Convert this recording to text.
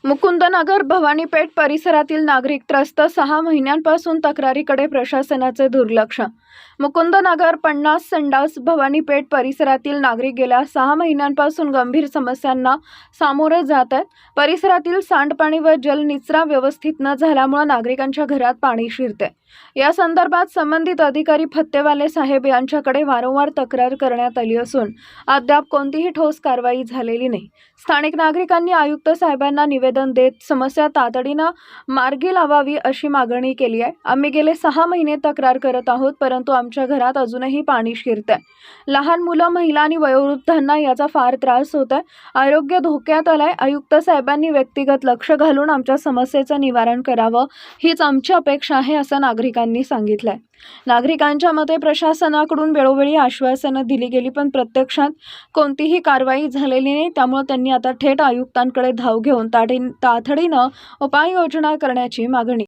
मुकुंदनगर भवानीपेठ परिसरातील नागरिक त्रस्त 6 महिन्यांपासून तक्रारीकडे प्रशासनाचे दुर्लक्ष। मुकुंदनगर 50 संडास भवानीपेठ परिसरातील नागरिक गेल्या 6 महिन्यांपासून गंभीर समस्यांना सामोरे जात आहेत। परिसरातील सांडपाणी व जलनिचरा व्यवस्थित न झाल्यामुळे नागरिकांच्या घरात पाणी शिरते। या संदर्भात संबंधित अधिकारी फत्तेवाले साहेब यांच्याकडे वारंवार तक्रार करण्यात आली असून अद्याप कोणतीही ठोस कारवाई झालेली नाही। स्थानिक नागरिकांनी आयुक्त साहेबांना निवेदन देत समस्या तातडीने मार्गी लावावी अशी मागणी केली आहे। आम्ही गेले 6 महिने तक्रार करत आहोत, परंतु आमच्या घरात अजूनही पाणी शिरते। लहान मुलं, महिला आणि वयोवृद्धांना याचा फार त्रास होत आहे। आरोग्य धोक्यात आलंय। आयुक्त साहेबांनी व्यक्तिगत लक्ष घालून आमच्या समस्येचं निवारण करावं हीच आमची अपेक्षा आहे, असं नागरिकांनी सांगितलंय। नागरिकांच्या मते प्रशासनाकडून वेळोवेळी आश्वासनं दिली गेली, पण प्रत्यक्षात कोणतीही कारवाई झालेली नाही। त्यामुळे त्यांनी आता थेट आयुक्तांकडे धाव घेऊन तातडीनं उपाययोजना करण्याची मागणी